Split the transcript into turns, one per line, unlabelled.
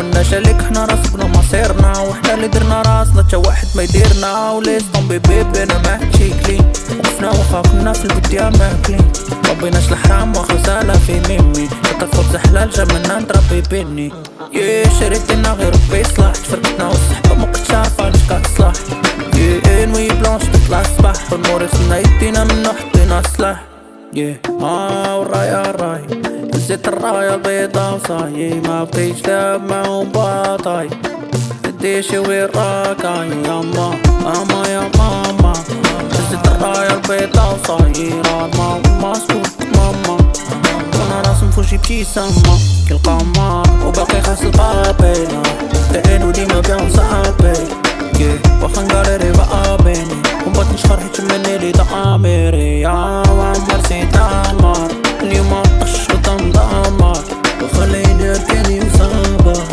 عملناش عليك حنا راسبنا مصيرنا، وحنا اللي درنا راسنا تا واحد ما يديرنا. وليس طومبي بيبي انا ماهادشي كلين، وقفنا واخا كنا في البداية ماكلين، مبغيناش الحرام واخا سالا في ميمي، تطفل حلال جا منا نضربي بيني. شريت لنا غير ربي يصلح، تفرقتنا والصحبة مبقتش عارفة اش كتصلح. نوي بلونش تطلع الصباح، والموري خصنا يدينا منو حطينا السلاح. والراية الراي هزيت الراية البيضا وصاي، ما بقيتش داب معاهم باطاي، ديشي وين راكاي ياما ماما يا ماما. هزيت الراية البيضا وصاي، راما مسكوت ماما، وانا راسم فوشي ابتسامة كالقمر وباقي خاص البابينا.